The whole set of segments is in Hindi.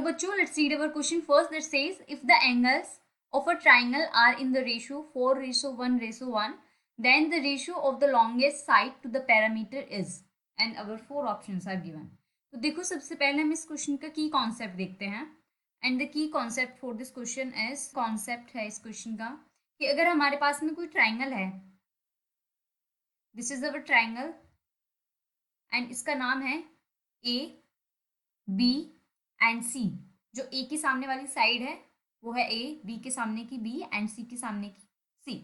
बच्चों let's read our question first that says if the angles of a triangle are in the ratio 4:1:1, then the ratio of the longest side to the parameter is, and our four options are given. तो देखो सबसे पहले हम इस क्वेश्चन का की कॉन्सेप्ट देखते हैं and the key concept for this question is concept है इस क्वेश्चन का कि अगर हमारे पास में कोई ट्राइंगल है, this is our triangle and इसका नाम है ए बी एंड सी। जो ए की सामने वाली साइड है वो है ए, बी के सामने की बी एंड सी के सामने की सी।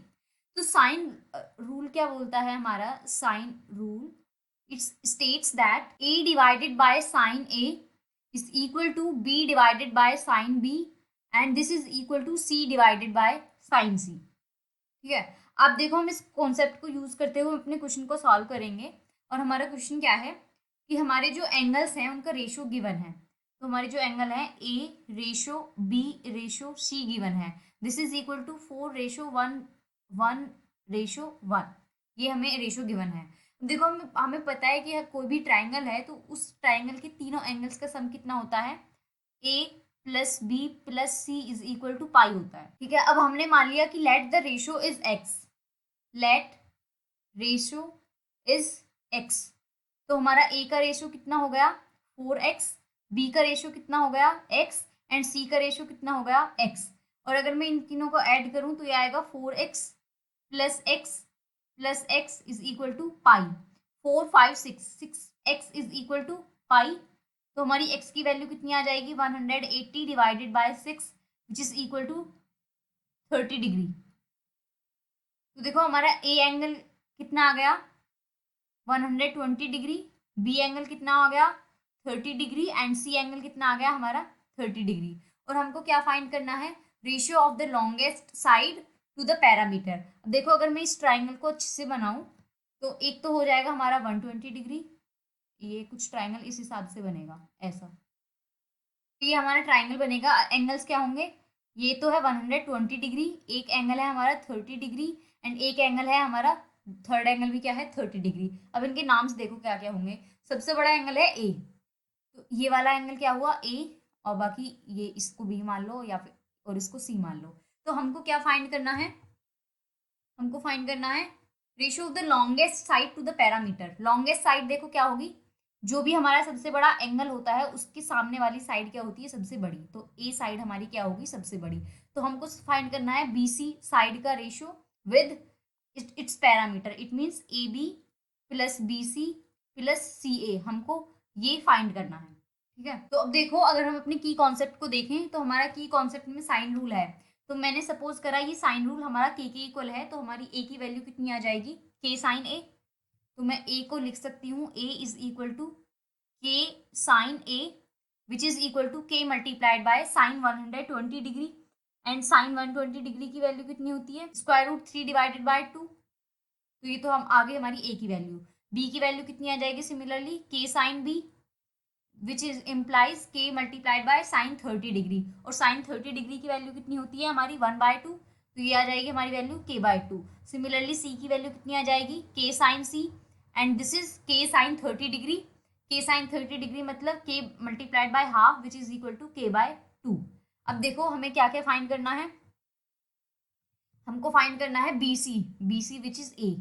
तो साइन रूल क्या बोलता है हमारा? Sine rule it states that A divided by sine A is equal to B divided by sine B and this is equal to C divided by sine C. ठीक है, अब देखो हम इस कॉन्सेप्ट को यूज करते हुए अपने क्वेश्चन को सॉल्व करेंगे। और हमारा क्वेश्चन क्या है कि हमारे जो एंगल्स हैं उनका रेशियो गिवन है। तो हमारे जो एंगल है ए रेशो बी रेशो सी गिवन है, दिस इज इक्वल टू 4:1:1 ये हमें रेशो गिवन है। देखो हमें पता है कि कोई भी ट्राइंगल है तो उस ट्राइंगल के तीनों एंगल्स का सम कितना होता है? A plus B plus C is equal to pi होता है। ठीक है, अब हमने मान लिया कि let the ratio is x, let ratio is x. तो हमारा ए का रेशो कितना हो गया? 4x, बी का रेशियो कितना हो गया? x एंड सी का रेशियो कितना हो गया? x। और अगर मैं इन तीनों को ऐड करूं तो ये आएगा 4x plus x is equal to pi. 4 5 6 6x is equal to pi. तो हमारी x की वैल्यू कितनी आ जाएगी? 180 divided by 6 which is equal to 30 degree. तो देखो हमारा ए एंगल कितना आ गया? 120 डिग्री, बी एंगल कितना आ गया? 30 डिग्री एंड सी एंगल कितना आ गया हमारा? 30 डिग्री। और हमको क्या फाइंड करना है? Ratio of the longest side to the parameter. अब देखो अगर मैं इस ट्राइंगल को अच्छे से बनाऊं तो एक तो हो जाएगा हमारा 120 डिग्री, ये कुछ ट्राइंगल इस हिसाब से बनेगा ऐसा। तो ये हमारा ट्राइंगल बनेगा। एंगल्स क्या होंगे? ये तो है 120 डिग्री, एक एंगल है हमारा 30 डिग्री एंड एक एंगल है हमारा थर्ड एंगल भी क्या है? 30 डिग्री। अब इनके नाम्स देखो क्या क्या होंगे। सबसे बड़ा एंगल है ए, तो ये वाला एंगल क्या हुआ? ए, और बाकी ये इसको बी मान लो या फिर और इसको सी मान लो। तो हमको क्या फाइंड करना है? हमको फाइंड करना है ratio of the longest side to the parameter. Longest side देखो क्या होगी? जो भी हमारा सबसे बड़ा एंगल होता है उसके सामने वाली साइड क्या होती है? सबसे बड़ी। तो ए साइड हमारी क्या होगी? सबसे बड़ी। तो हमको फाइंड करना है बीसी साइड का ratio with its parameter. It means A B plus B C plus C A, हमको ये फाइंड करना है। ठीक है, तो अब देखो अगर हम अपने की कॉन्सेप्ट को देखें तो हमारा की कॉन्सेप्ट में साइन रूल है। तो मैंने सपोज करा ये साइन रूल हमारा के इक्वल है, तो हमारी ए की वैल्यू कितनी आ जाएगी? के साइन ए। तो मैं ए को लिख सकती हूँ A is equal to K sine A which is equal to K multiplied by sine 120 degree and sine 120 degree की वैल्यू कितनी होती है? Square root 3 divided by 2। तो ये तो हम आगे हमारी ए की वैल्यू। बी की वैल्यू कितनी आ जाएगी? Similarly k sine B which is implies k multiplied by sine 30 degree. और साइन 30 डिग्री की वैल्यू कितनी होती है हमारी? 1/2। तो ये आ जाएगी हमारी वैल्यू k/2। सिमिलरली सी की वैल्यू कितनी आ जाएगी? K sine C and this is k sine 30 degree. K sine 30 degree मतलब k multiplied by half which is equal to k/2। अब देखो हमें क्या क्या फाइंड करना है? हमको फाइंड करना है B C which is A.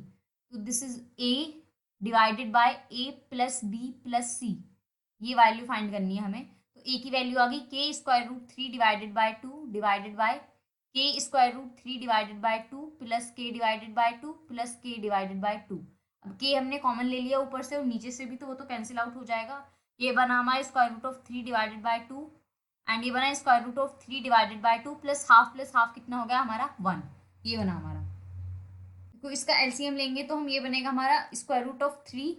तो this is A divided by A plus B plus C, ये वैल्यू फाइंड करनी है हमें। तो ए की वैल्यू आ गई K square root 3 divided by 2 divided by K square root 3 divided by 2 plus K divided by 2 plus K divided by 2। अब के हमने कॉमन ले लिया ऊपर से और नीचे से भी, तो वो तो कैंसिल आउट हो जाएगा। ये बना हमारा square root of 3 divided by 2 and ये बना square root of 3 divided by 2 plus half कितना हो गया हमारा? 1। ये बना हमारा। तो इसका एलसीएम लेंगे तो हम ये बनेगा हमारा square root of 3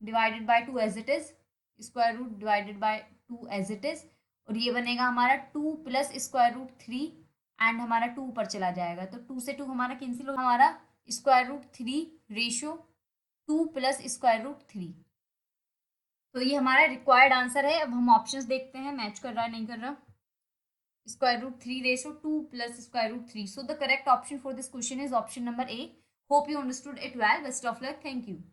divided by 2 as it is, square root divided by 2 as it is, और ये बनेगा हमारा 2 प्लस स्क्वायर रूट 3 एंड हमारा 2 ऊपर चला जाएगा। तो 2 से 2 हमारा कैंसिल हो, हमारा square root 3 ratio 2 plus square root 3। तो ये हमारा रिक्वायर्ड आंसर है। अब हम ऑप्शंस देखते हैं मैच कर रहा है नहीं कर रहा। Square root 3 ratio 2 plus square root 3। So the correct option for this question is option number A. Hope you understood it well. Best of luck. Thank you.